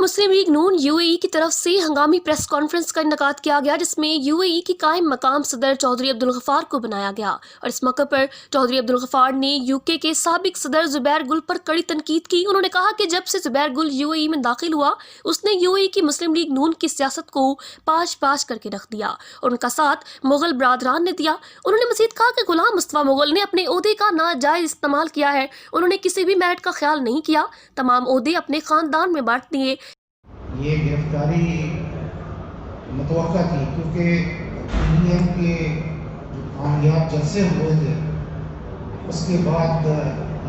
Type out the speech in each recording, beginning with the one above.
मुस्लिम league नून UAE की तरफ से हंगामी प्रेस कॉन्फ्रेंस का इनेकाद किया गया, जिसमें यूएई की कायम मकाम सदर चौधरी अब्दुल गफ्फार को बनाया गया। और इस मौके पर चौधरी अब्दुल गफ्फार ने यूके के साबिक सदर जुबैर गुल पर कड़ी तनकीद की। उन्होंने कहा कि जब से जुबैर गुल यूएई में दाखिल हुआ, उसने यूएई की मुस्लिम लीग नून की सियासत को पाश पाश करके रख दिया और उनका साथ मुगल बरादरान ने दिया। उन्होंने मजीद कहा कि गुलाम मुस्तफा मुगल ने अपने ओहदे का नाजायज इस्तेमाल किया है। उन्होंने किसी भी मेरिट का ख्याल नहीं किया, तमाम ओहदे अपने खानदान में बांट दिए। ये गिरफ्तारी मुतवक्का थी, क्योंकि ईवीएम के कामयाब जलसे हुए थे, उसके बाद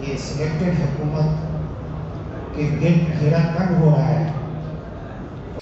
ये सिलेक्टेड हुकूमत के घेरा तंग हो रहा है।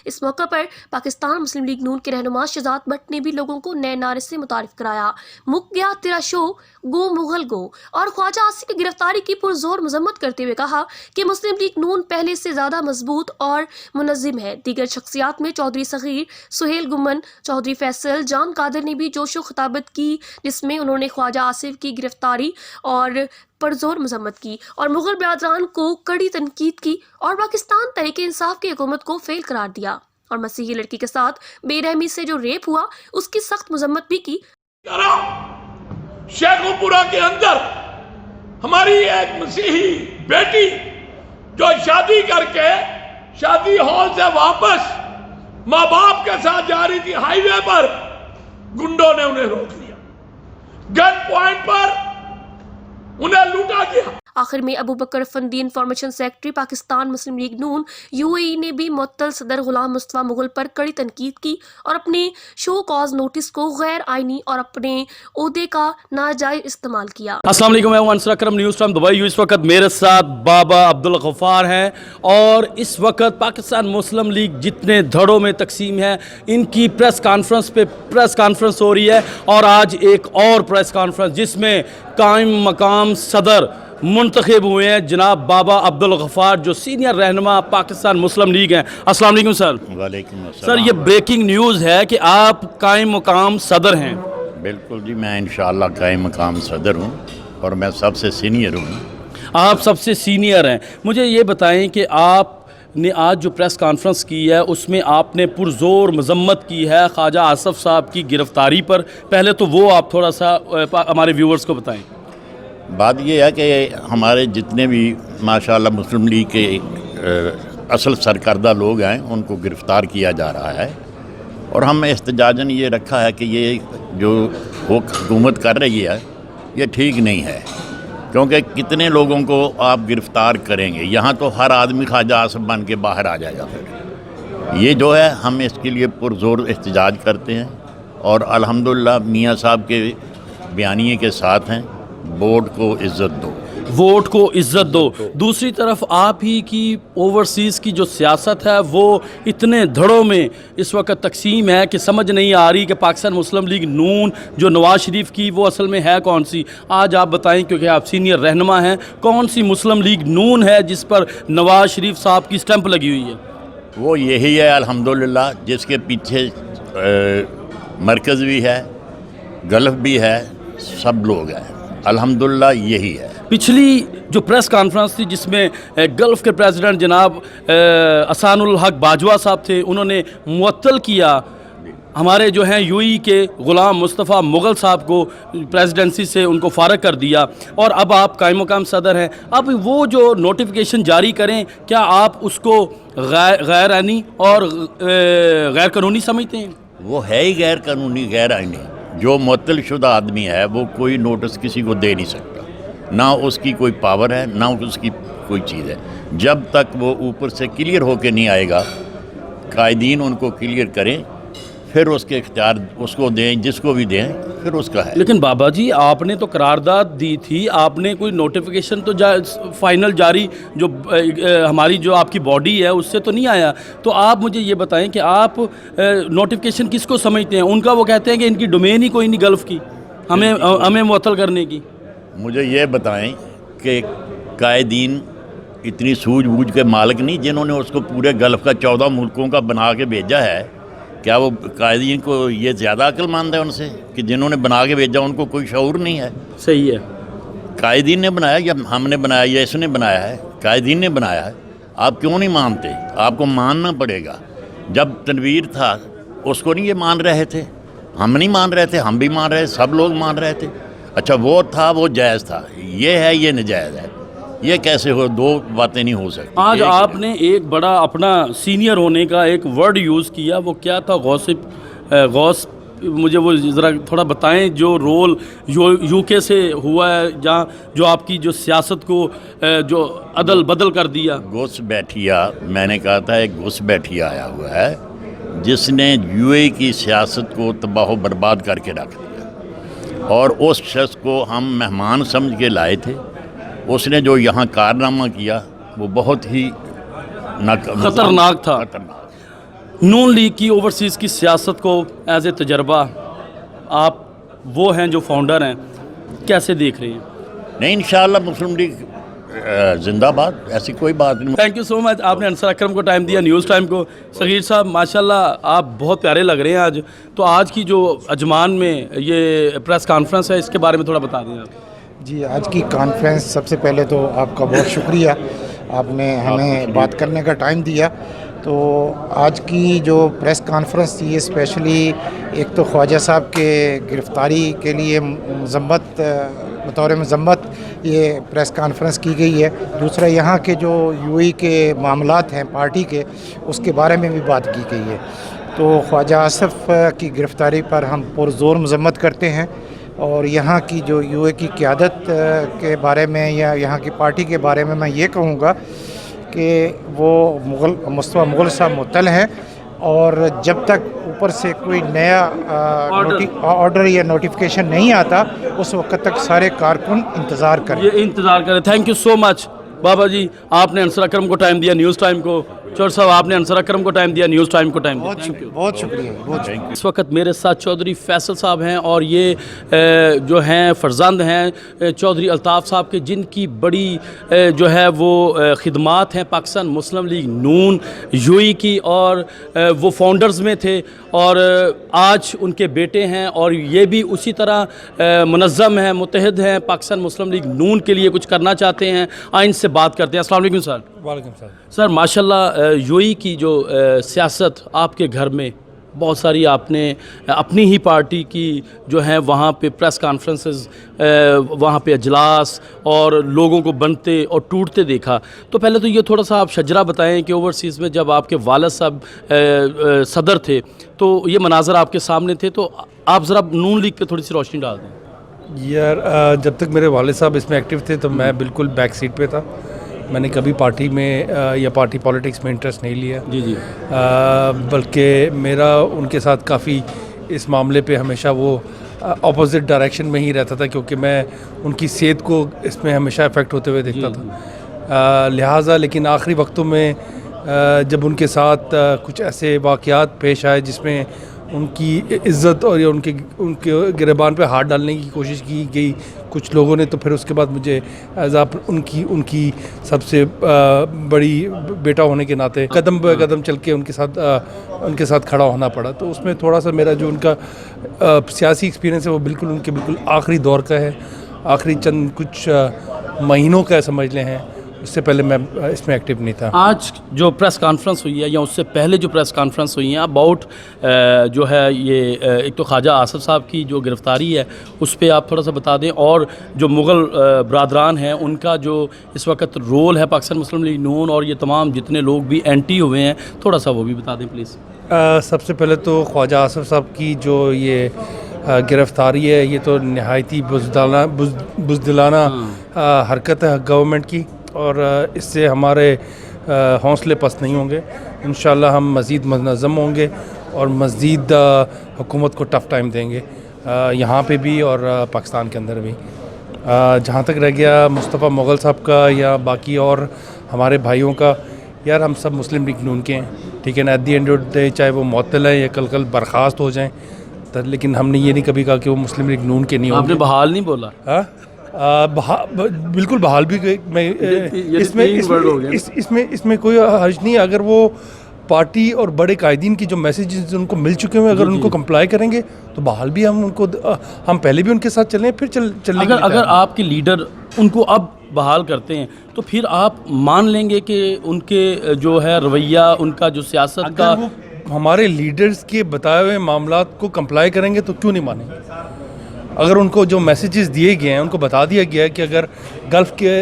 इस मौके पर पाकिस्तान मुस्लिम लीग नून के रहनुमा शहजाद भट्ट ने भी लोगों को नए नारे से मुतारिफ कराया। मुक गया तेरा शो, गो मुगल गो। और ख्वाजा आसिफ की गिरफ्तारी की पुरजोर मजम्मत करते हुए कहा कि मुस्लिम लीग नून पहले से ज्यादा मजबूत और मुनज़्ज़िम है। दीगर शख्सियात में चौधरी सगीर, सुहेल गुमन, चौधरी फैसल, जान कादर ने भी जोशो खिताबत की, जिसमें उन्होंने ख्वाजा आसिफ की गिरफ्तारी और परजोर मजम्मत की और मुगल बरादरान को कड़ी तनकीद की और पाकिस्तान तहरीके इंसाफ की हुकूमत को फेल करार दिया और मसीही लड़की के साथ बेरहमी से जो रेप हुआ उसकी सख्त मजम्मत भी की। शेखुपुरा के अंदर हमारी एक मसीही बेटी जो शादी करके शादी हॉल से वापस माँ बाप के साथ जा रही थी, हाईवे पर गुंडों ने उन्हें रोक लिया, गन पॉइंट पर उन्हें लूटा गया। आखिर में अबू बकर अफंदी इंफॉर्मेशन सेक्रेटरी पाकिस्तान मुस्लिम लीग नून यूएई ने भी मुअत्तल सदर गुलाम मुस्तफा मुगल पर कड़ी तनकीद की और अपने शो कॉज नोटिस को गैर आईनी और अपने ओहदे का नाजायज इस्तेमाल किया। अस्सलाम वालेकुम, मैं हूं अंसर अकरम, न्यूज़ फ्रॉम दुबई। इस वक्त मेरे साथ बाबा अब्दुल गफ्फार हैं और इस वक्त पाकिस्तान मुस्लिम लीग जितने धड़ों में तकसीम है, इनकी प्रेस कॉन्फ्रेंस हो रही है। और आज एक और प्रेस कॉन्फ्रेंस जिसमें कायम मकाम सदर मुंतखब हुए हैं जनाब बाबा अब्दुल गफ्फार, जो सीनियर रहनुमा पाकिस्तान मुस्लिम लीग हैं। अस्सलाम वालेकुम सर। वालेकुम अस्सलाम। सर, ये ब्रेकिंग न्यूज़ है कि आप कायम मकाम सदर हैं। बिल्कुल जी, मैं इंशाअल्लाह कायम मकाम सदर हूँ और मैं सबसे सीनियर हूँ। आप सबसे सीनियर हैं। मुझे ये बताएं कि आपने आज जो प्रेस कॉन्फ्रेंस की है उसमें आपने पुरजोर मजम्मत की है ख्वाजा आसिफ साहब की गिरफ़्तारी पर। पहले तो वो आप थोड़ा सा हमारे व्यूवर्स को बताएं। बात यह है कि हमारे जितने भी माशाअल्लाह मुस्लिम लीग के असल सरकर्दा लोग हैं, उनको गिरफ़्तार किया जा रहा है और हम एहतजाजन ये रखा है कि ये जो हुकूमत कर रही है ये ठीक नहीं है, क्योंकि कितने लोगों को आप गिरफ़्तार करेंगे। यहाँ तो हर आदमी ख्वाजा आसिफ बन के बाहर आ जाएगा। फिर ये जो है, हम इसके लिए पुरजोर एहतजाज करते हैं और अल्हम्दुलिल्लाह मियाँ साहब के बयानिए के साथ हैं, वोट को इज़्ज़त दो, वोट को इज़्ज़त दो। दूसरी तरफ आप ही की ओवरसीज़ की जो सियासत है वो इतने धड़ों में इस वक्त तकसीम है कि समझ नहीं आ रही कि पाकिस्तान मुस्लिम लीग नून जो नवाज़ शरीफ की, वो असल में है कौन सी। आज आप बताएं, क्योंकि आप सीनियर रहनुमा हैं, कौन सी मुस्लिम लीग नून है जिस पर नवाज़ शरीफ साहब की स्टैंप लगी हुई है? वो यही है अल्हम्दुलिल्लाह, जिसके पीछे मरकज़ भी है, गल्फ़ भी है, सब लोग हैं, अल्हम्दुलिल्लाह यही है। पिछली जो प्रेस कॉन्फ्रेंस थी जिसमें गल्फ़ के प्रेसिडेंट जनाब असानुल हक बाजवा साहब थे, उन्होंने मुअत्तल किया हमारे जो हैं यूएई के ग़ुलाम मुस्तफ़ा मुगल साहब को, प्रेसिडेंसी से उनको फ़ारग कर दिया और अब आप कायम मकाम सदर हैं। अब वो जो नोटिफिकेशन जारी करें, क्या आप उसको गैर आईनी और गैर कानूनी समझते हैं? वो है ही गैर कानूनी, गैर आईनी। जो मुअत्तल शुदा आदमी है वो कोई नोटिस किसी को दे नहीं सकता, ना उसकी कोई पावर है, ना उसकी कोई चीज़ है। जब तक वो ऊपर से क्लियर होके नहीं आएगा, कायदीन उनको क्लियर करें, फिर उसके इख्तियार उसको दें, जिसको भी दें, फिर उसका है। लेकिन बाबा जी, आपने तो करारदाद दी थी, आपने कोई नोटिफिकेशन तो फाइनल जारी जो हमारी जो आपकी बॉडी है उससे तो नहीं आया। तो आप मुझे ये बताएं कि आप नोटिफिकेशन किसको समझते हैं? उनका वो कहते हैं कि इनकी डोमेन ही कोई नहीं गल्फ़ की, हमें मुअत्तल करने की। मुझे ये बताएं कि कायदीन इतनी सूझबूझ के मालिक नहीं जिन्होंने उसको पूरे गल्फ़ का 14 मुल्कों का बना के भेजा है। क्या वो कायदीन को ये ज़्यादा अक्लमंद है उनसे कि जिन्होंने बना के भेजा उनको कोई शऊर नहीं है? सही है। कायदीन ने बनाया या हमने बनाया या इसने बनाया है? कायदीन ने बनाया है। آپ کیوں نہیں مانتے؟ آپ کو ماننا پڑے گا. جب تنویر تھا اس کو نہیں یہ مان رہے تھے، ہم نہیں مان رہے تھے، ہم بھی مان رہے، سب لوگ مان رہے تھے. اچھا وہ تھا، وہ جائز تھا، یہ ہے یہ ناجائز ہے. یہ کیسے ہو؟ دو باتیں نہیں ہو سکتی. آج آپ نے ایک بڑا اپنا سینئر ہونے کا ایک ورڈ یوز کیا، وہ کیا تھا؟ غوث. مجھے وہ ذرا تھوڑا بتائیں. جو رول یو کے سے ہوا ہے، جہاں جو آپ کی جو سیاست کو جو عدل بدل کر دیا. گھس بیٹھیا، میں نے کہا تھا ایک گھس بیٹھیا آیا ہوا ہے جس نے یو اے کی سیاست کو تباہ و برباد کر کے رکھ دیا، اور اس شخص کو ہم مہمان سمجھ کے لائے تھے. اس نے جو یہاں کارنامہ کیا وہ بہت ہی خطرناک تھا. نون لیگ کی اوورسیز کی سیاست کو ایز اے تجربہ آپ وہ ہیں جو فاؤنڈر ہیں، کیسے دیکھ رہے ہیں؟ نہیں، انشاءاللہ مسلم لیگ زندہ باد، ایسی کوئی بات نہیں. تھینک یو سو مچ. آپ نے انصر اکرم کو ٹائم دیا، نیوز ٹائم کو. صغیر صاحب ماشاءاللہ آپ بہت پیارے لگ رہے ہیں آج. تو آج کی جو اجمان میں یہ پریس کانفرنس ہے، اس کے بارے میں تھوڑا بتا دیں آپ. جی، آج کی کانفرنس سب سے پہلے تو آپ کا بہت شکریہ، آپ نے ہمیں بات کرنے کا ٹائم دیا. تو آج کی جو پریس کانفرنس تھی، اسپیشلی ایک تو خواجہ صاحب کے گرفتاری کے لیے بطور مذمت یہ پریس کانفرنس کی گئی ہے. دوسرا یہاں کے جو یو اے کے معاملات ہیں پارٹی کے، اس کے بارے میں بھی بات کی گئی ہے. تو خواجہ آصف کی گرفتاری پر ہم پرزور مذمت کرتے ہیں، اور یہاں کی جو یو اے کی قیادت کے بارے میں یا یہاں کی پارٹی کے بارے میں یہ کہوں گا کہ وہ مصطفیٰ مغل صاحب معطل ہیں، اور جب تک اوپر سے کوئی نیا آرڈر یا نوٹیفیکیشن نہیں آتا اس وقت تک سارے کارکن انتظار کریں. یہ انتظار کریں. تھینک یو سو مچ بابا جی. آپ نے انصر اکرم کو ٹائم دیا، نیوز ٹائم کو. چور صاحب آپ نے انصر اکرم کو ٹائم دیا، نیوز ٹائم کو ٹائم دیا. بہت شکریہ. اس وقت میرے ساتھ چودھری فیصل صاحب ہیں، اور یہ جو ہیں فرزند ہیں چودھری الطاف صاحب کے، جن کی بڑی جو ہے وہ خدمات ہیں پاکستان مسلم لیگ نون یو ای کی، اور وہ فاؤنڈرز میں تھے، اور آج ان کے بیٹے ہیں، اور یہ بھی اسی طرح منظم ہیں، متحد ہیں، پاکستان مسلم لیگ نون کے لیے کچھ کرنا چاہتے ہیں. آئین سے بات کرتے ہیں. السلام علیکم سر. وعلیکم السلام. سر ماشاءاللہ یو ای کی جو سیاست آپ کے گھر میں بہت ساری، آپ نے اپنی ہی پارٹی کی جو ہیں وہاں پہ پریس کانفرنسز، وہاں پہ اجلاس اور لوگوں کو بنتے اور ٹوٹتے دیکھا. تو پہلے تو یہ تھوڑا سا آپ شجرہ بتائیں کہ اوورسیز میں جب آپ کے والد صاحب صدر تھے تو یہ مناظر آپ کے سامنے تھے، تو آپ ذرا نون لیگ پہ تھوڑی سی روشنی ڈال دیں. یار جب تک میرے والد صاحب اس میں ایکٹیو تھے تو میں بالکل بیک سیٹ پہ تھا. میں نے کبھی پارٹی میں یا پارٹی پالیٹکس میں انٹرسٹ نہیں لیا. جی بلکہ میرا ان کے ساتھ کافی اس معاملے پہ ہمیشہ وہ اپوزٹ ڈائریکشن میں ہی رہتا تھا، کیونکہ میں ان کی صحت کو اس میں ہمیشہ افیکٹ ہوتے ہوئے دیکھتا تھا. لہٰذا لیکن آخری وقتوں میں جب ان کے ساتھ کچھ ایسے واقعات پیش آئے جس میں ان کی عزت اور ان کے گریبان پہ ہاتھ ڈالنے کی کوشش کی گئی کچھ لوگوں نے، تو پھر اس کے بعد مجھے ایز ان کی سب سے بڑی بیٹا ہونے کے ناطے قدم بہ قدم چل کے ان کے ساتھ کھڑا ہونا پڑا. تو اس میں تھوڑا سا میرا جو ان کا سیاسی ایکسپیرینس ہے وہ بالکل ان کے بالکل آخری دور کا ہے، آخری چند کچھ مہینوں کا سمجھ لیں ہیں. اس سے پہلے میں اس میں ایکٹیو نہیں تھا. آج جو پریس کانفرنس ہوئی ہے یا اس سے پہلے جو پریس کانفرنس ہوئی ہیں اباؤٹ جو ہے یہ ایک تو خواجہ آصف صاحب کی جو گرفتاری ہے اس پہ آپ تھوڑا سا بتا دیں، اور جو مغل برادران ہیں ان کا جو اس وقت رول ہے پاکستان مسلم لیگ نون، اور یہ تمام جتنے لوگ بھی اینٹی ہوئے ہیں تھوڑا سا وہ بھی بتا دیں پلیز. سب سے پہلے تو خواجہ آصف صاحب کی جو یہ گرفتاری ہے یہ تو نہایتی بزدلانہ حرکت ہے گورنمنٹ کی، اور اس سے ہمارے حوصلے پست نہیں ہوں گے. انشاءاللہ ہم مزید منظم ہوں گے اور مزید حکومت کو ٹف ٹائم دیں گے، یہاں پہ بھی اور پاکستان کے اندر بھی. جہاں تک رہ گیا مصطفیٰ مغل صاحب کا یا باقی اور ہمارے بھائیوں کا، یار ہم سب مسلم لیگ نون کے ہیں، ٹھیک ہے نا. At the end of day چاہے وہ معطل ہیں یا کل برخاست ہو جائیں، لیکن ہم نے یہ نہیں کبھی کہا کہ وہ مسلم لیگ نون کے نہیں ہوں. آپ نے بحال نہیں بولا. بالکل بحال بھی میں اس میں کوئی حرج نہیں. اگر وہ پارٹی اور بڑے قائدین کی جو میسیجز ان کو مل چکے ہیں اگر ان کو کمپلائی کریں گے تو بحال بھی ہم پہلے بھی ان کے ساتھ چلیں پھر چلیں. اگر آپ کے لیڈر ان کو اب बहाल करते हैं तो फिर आप मान लेंगे कि उनके जो है रवैया, उनका जो सियासत का, अगर वो हमारे लीडर्स के बताए हुए मामलात को कंप्लाई करेंगे तो क्यों नहीं मानेंगे? अगर उनको जो मैसेजेस दिए गए हैं उनको बता दिया गया है कि अगर गल्फ़ के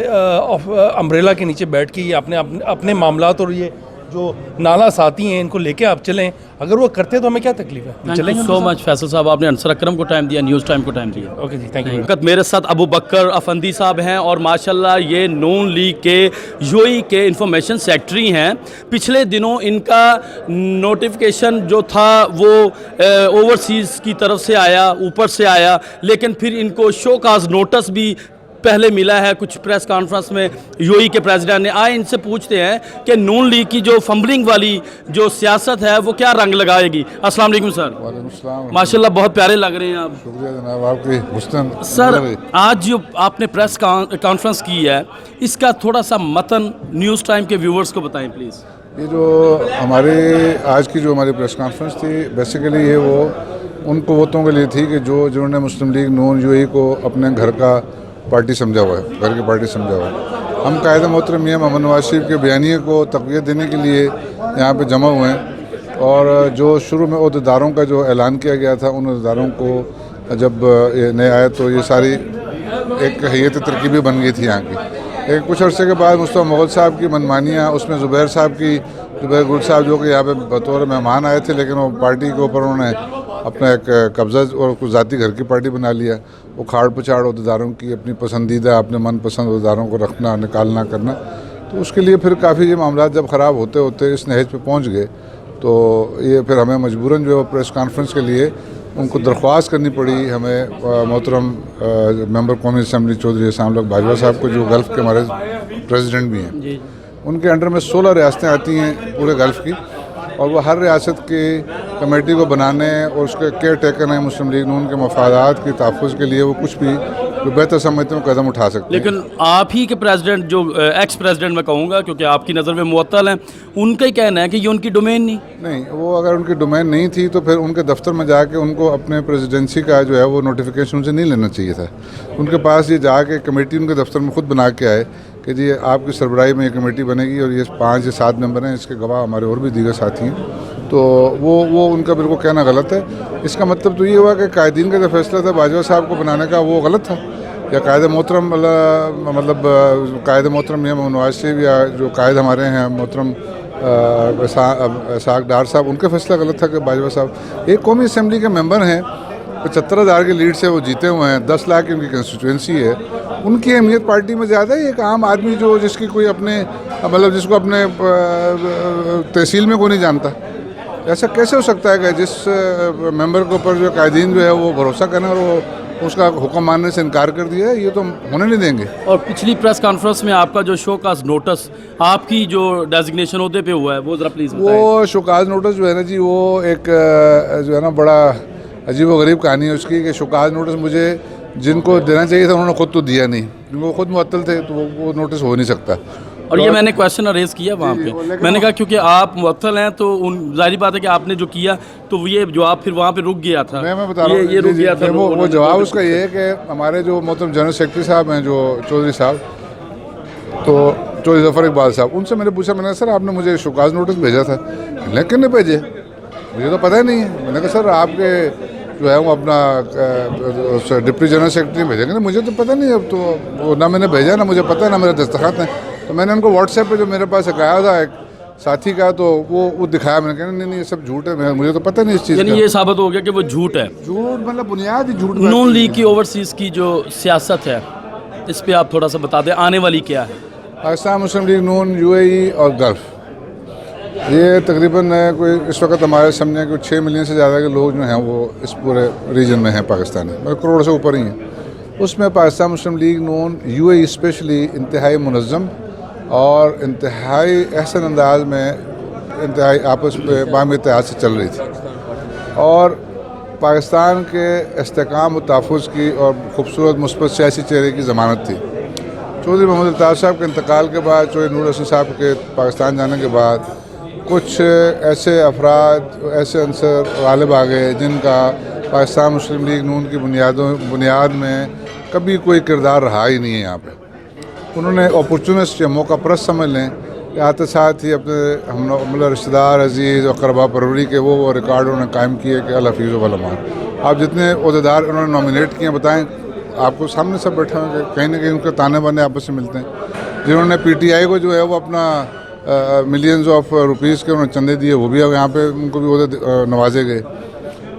अम्ब्रेला के नीचे बैठ के ये अपने मामलात और ये जो नाला साथी हैं इनको लेके आप चलें, अगर वो करते हैं तो हमें क्या तकलीफ है? चलेंगे सो मच फैसल साहब, आपने अंसर अकरम को टाइम दिया, न्यूज़ टाइम को टाइम दिया। ओके जी, थैंक यू। वक्त मेरे साथ अबू बकर अफंदी साहब हैं और माशाल्लाह ये नून लीग के यूएई के इंफॉर्मेशन सेक्रेटरी हैं। पिछले दिनों इनका नोटिफिकेशन जो था वो ओवरसीज़ की तरफ से आया, ऊपर से आया, लेकिन फिर इनको शो काज नोटिस भी पहले मिला है कुछ प्रेस कॉन्फ्रेंस में यूएई के प्रेसिडेंट ने। आए इनसे पूछते हैं कि नून लीग की जो फंबलिंग वाली जो सियासत है वो क्या रंग लगाएगी। अस्सलाम वालेकुम सर। वालेकुम सलाम। माशाल्लाह बहुत प्यारे लग रहे हैं आप। शुक्रिया जनाब आपकी हुस्न। सर आज जो आपने प्रेस कॉन्फ्रेंस की है इसका थोड़ा सा मतन न्यूज़ टाइम के व्यूवर्स को बताएं प्लीज़। ये जो हमारे आज की जो हमारी प्रेस कॉन्फ्रेंस थी बेसिकली ये वो उन कुव्वतों के लिए थी कि जिन्होंने मुस्लिम लीग नून यूएई को अपने घर का पार्टी समझा हुआ है, घर की पार्टी समझा हुआ है। हम कायद मोहतरम मियां मोहम्मद नवाज शरीफ के बयानिए को तक़वियत देने के लिए यहाँ पे जमा हुए हैं और जो शुरू में ओहदेदारों का जो ऐलान किया गया था उन ओहदेदारों को जब ये नए आए तो ये सारी एक हैयत तरकीबी बन गई थी यहाँ की। लेकिन कुछ अर्से के बाद मुस्तफ़ा मुग़ल साहब की मनमानियाँ, उसमें ज़ुबैर गुल साहब जो कि यहाँ पे बतौर मेहमान आए थे लेकिन वो पार्टी के ऊपर उन्होंने अपना एक कब्ज़ा और कुछ ज़ाती घर की पार्टी बना लिया। वो खाड़ पछाड़ अहदेदारों की अपनी पसंदीदा अपने मनपसंद अहदेदारों को रखना निकालना करना, तो उसके लिए फिर काफ़ी ये मामला जब ख़राब होते होते इस नहज पे पहुँच गए तो ये फिर हमें मजबूरन जो प्रेस कॉन्फ्रेंस के लिए उनको दरख्वास्त करनी पड़ी। हमें मोहतरम मेंबर कौमी असम्बली चौधरी एहसान उल हक बाजवा साहब को जो गल्फ़ के हमारे प्रेसिडेंट भी हैं, उनके अंडर में 16 रियासतें आती हैं पूरे गल्फ़ की और वो हर रियासत की कमेटी को बनाने और उसके केयर टेकर हैं मुस्लिम लीग नून के मफादात के तहफ़्फ़ुज़ के लिए वो कुछ भी जो बेहतर समझते हैं कदम उठा सकते हैं। लेकिन आप ही के प्रेसिडेंट जो एक्स प्रेसिडेंट मैं कहूँगा क्योंकि आपकी नज़र में मुअत्तल हैं, उनका ही कहना है कि ये उनकी डोमेन नहीं, वो अगर उनकी डोमेन नहीं थी तो फिर उनके दफ्तर में जाके उनको अपने प्रेसिडेंसी का जो है वो नोटिफिकेशन उनसे नहीं लेना चाहिए था। उनके पास ये जाके कमेटी उनके दफ्तर में खुद बना के आए कि जी आपकी सरबराही में ये कमेटी बनेगी और ये 5 या 7 मेंबर हैं, इसके गवाह हमारे और भी दीगर साथी हैं। तो वो उनका बिल्कुल कहना गलत है। इसका मतलब तो ये हुआ कि कायदीन का जो फैसला था बाजवा साहब को बनाने का वो गलत था, या कायद मोहतरम मियां मोहम्मद नवाज शरीफ या जो कायद हमारे हैं मोहतरम इसाक डार साहब, उनका फैसला गलत था कि बाजवा साहब एक कौमी असम्बली के मेंबर हैं, 75,000 की लीड से वो जीते हुए हैं, 10 लाख की उनकी कंस्टिट्यूंसी है, उनकी अहमियत पार्टी में ज़्यादा है। एक आम आदमी जो जिसकी कोई अपने जिसको अपने तहसील में कोई नहीं जानता, ऐसा कैसे हो सकता है कि जिस मेंबर के ऊपर जो कायदीन जो है वो भरोसा करें और वो उसका हुक्म मानने से इनकार कर दिया है, ये तो होने नहीं देंगे। और पिछली प्रेस कॉन्फ्रेंस में आपका जो शोकाज नोटिस आपकी जो डेजिग्नेशन होते पे हुआ है वो ज़रा प्लीज़ बताएं। वो शोकाज नोटिस जो है ना जी, वो एक जो है ना बड़ा अजीब व गरीब कहानी है उसकी कि शोकाज नोटिस मुझे जिनको देना चाहिए था उन्होंने खुद तो दिया नहीं, क्योंकि वो खुद मुअत्तल थे, तो वो नोटिस हो नहीं सकता। और ये मैंने क्वेश्चन रेज किया वहाँ पे, मैंने कहा क्योंकि आप मुअत्तल हैं तो जाहिर बात है कि आपने जो किया तो ये जवाब फिर वहाँ पे रुक गया था। मैं बता रहा हूँ ये रुक गया था। वो जवाब उसका ये है कि हमारे जो मोहतरम जनरल सेक्रेटरी साहब हैं जो चौधरी साहब, तो चौधरी ज़फ़र इकबाल साहब, उनसे मैंने पूछा, मैंने सर आपने मुझे शोकाज नोटिस भेजा था, लेकिन नहीं भेजे, मुझे तो पता ही नहीं है। मैंने कहा सर आपके जो है वो अपना डिप्टी जनरल सेक्रेटरी भेजेंगे ना, मुझे तो पता नहीं, अब तो वो ना मैंने भेजा ना मुझे पता, ना मेरे दस्तखत हैं। तो मैंने उनको व्हाट्सएप पे जो मेरे पास एक आया था एक साथी का, तो वो दिखाया, मैंने कहा नहीं ये सब झूठ है, मुझे तो पता नहीं इस चीज़ का। ये साबित हो गया कि वो झूठ है, झूठ मतलब बुनियाद ही झूठ। नून लीग की ओवरसीज़ की जो सियासत है इस पर आप थोड़ा सा बता दें, आने वाली क्या है? पाकिस्तान मुस्लिम लीग नून यूएई और गल्फ़, ये तकरीबन कोई इस वक्त हमारे समझें कि 6 मिलियन से ज़्यादा के लोग जो हैं वो इस पूरे रीजन में हैं पाकिस्तानी, मतलब करोड़ से ऊपर ही हैं। उसमें पाकिस्तान मुस्लिम लीग नून यूएई स्पेशली इंतहाई मुनज़्ज़म और इंतहाई अहसन अंदाज में इंतहाई आपस में बाम इत्तेहाद से चल रही थी और पाकिस्तान के इस्तेहकाम और तहफ़्फ़ुज़ की और ख़ूबसूरत मुस्बत सियासी चेहरे की ज़मानत थी। चौधरी मोहम्मद अल्ताफ़ साहब के इंतकाल के बाद, चौधरी नूर हसन साहब के पाकिस्तान जाने के बाद कुछ ऐसे अफराद, ऐसे अंसर गालिब आ गए जिनका पाकिस्तान मुस्लिम लीग नून की बुनियाद में कभी कोई किरदार रहा ही नहीं है यहाँ पे। انہوں نے اپرچونسٹ یا موقع پرست سمجھ لیں کہ آتے ساتھ ہی اپنے ہم مطلب رشتہ دار عزیز اور قربا پروری کے وہ ریکارڈ انہوں نے قائم کیے کہ الحفیظ و علمان. آپ جتنے عہدیدار انہوں نے نامینیٹ کیے بتائیں, آپ کو سامنے سب بیٹھے ہوں گے, کہیں نہ کہیں ان کے تانے بانے آپس میں ملتے ہیں. جنہوں نے پی ٹی آئی کو جو ہے وہ اپنا ملینز آف روپیز کے انہوں نے چندے دیے, وہ بھی یہاں پہ ان کو بھی عہدے نوازے گئے.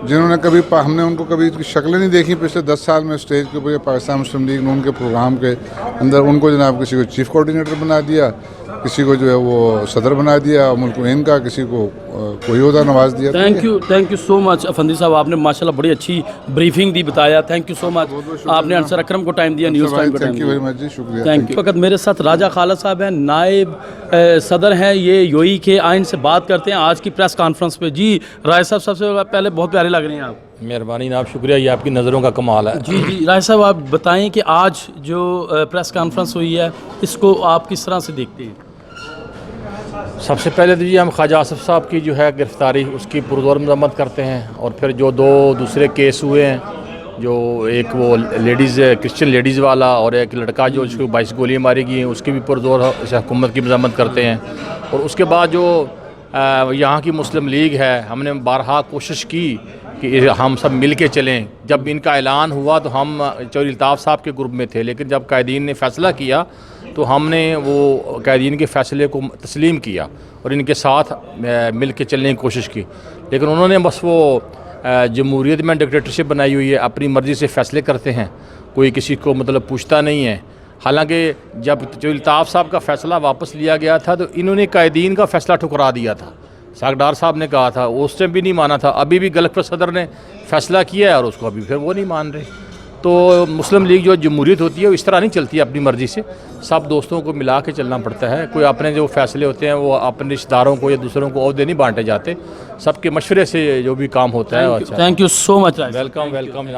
جنہوں نے کبھی ہم نے ان کو کبھی شکلیں نہیں دیکھی پچھلے 10 سال میں اسٹیج کے اوپر پاکستان مسلم لیگ نون کے پروگرام کے اندر, ان کو جناب کسی کو چیف کوآرڈینیٹر بنا دیا, کسی کو جو ہے وہ صدر بنا دیا ملک ان کا, کسی کو کوئی عہدہ نواز دیا. تھینک یو سو مچ افندی صاحب, آپ نے ماشاءاللہ بڑی اچھی بریفنگ دی, بتایا. تھینک یو سو مچ, آپ نے انصر اکرم کو ٹائم دیا, نیوز ٹائم کو ٹائم تھینک یو ویری دیا. مچ جی, شکریہ. Thank you. وقت میرے ساتھ راجہ خالد صاحب ہیں, نائب صدر ہیں یہ یو ای کے. آئین سے بات کرتے ہیں آج کی پریس کانفرنس پہ. جی راجہ صاحب, سب سے پہلے بہت پیارے لگ رہے ہیں آپ. مہربانی جناب, شکریہ, یہ آپ کی نظروں کا کمال ہے. جی راجہ صاحب, آپ بتائیں کہ آج جو پریس کانفرنس ہوئی ہے اس کو آپ کس طرح سے دیکھتے ہیں؟ سب سے پہلے تو جی ہم خواجہ آصف صاحب کی جو ہے گرفتاری, اس کی پرزور مذمت کرتے ہیں. اور پھر جو دوسرے کیس ہوئے ہیں, جو ایک وہ لیڈیز کرسچن لیڈیز والا اور ایک لڑکا جو اس کو 22 گولیاں ماری گئی ہیں, اس کی بھی پرزور اس حکومت کی مذمت کرتے ہیں. اور اس کے بعد جو یہاں کی مسلم لیگ ہے, ہم نے بارہا کوشش کی کہ ہم سب مل کے چلیں. جب ان کا اعلان ہوا تو ہم چوہدری الطاف صاحب کے گروپ میں تھے, لیکن جب قائدین نے فیصلہ کیا تو ہم نے وہ قائدین کے فیصلے کو تسلیم کیا اور ان کے ساتھ مل کے چلنے کی کوشش کی. لیکن انہوں نے بس وہ جمہوریت میں ڈکٹیٹرشپ بنائی ہوئی ہے, اپنی مرضی سے فیصلے کرتے ہیں, کوئی کسی کو مطلب پوچھتا نہیں ہے. حالانکہ جب چوہدری الطاف صاحب کا فیصلہ واپس لیا گیا تھا تو انہوں نے قائدین کا فیصلہ ٹھکرا دیا تھا. ساگڈار صاحب نے کہا تھا, اس سے بھی نہیں مانا تھا. ابھی بھی گلف پر صدر نے فیصلہ کیا ہے اور اس کو ابھی پھر وہ نہیں مان رہے. تو مسلم لیگ جو جمہوریت ہوتی ہے وہ اس طرح نہیں چلتی ہے اپنی مرضی سے, سب دوستوں کو ملا کے چلنا پڑتا ہے. کوئی اپنے جو فیصلے ہوتے ہیں وہ اپنے رشتہ داروں کو یا دوسروں کو عہدے نہیں بانٹے جاتے, سب کے مشورے سے جو بھی کام ہوتا ہے. Thank you so much. Welcome جناب.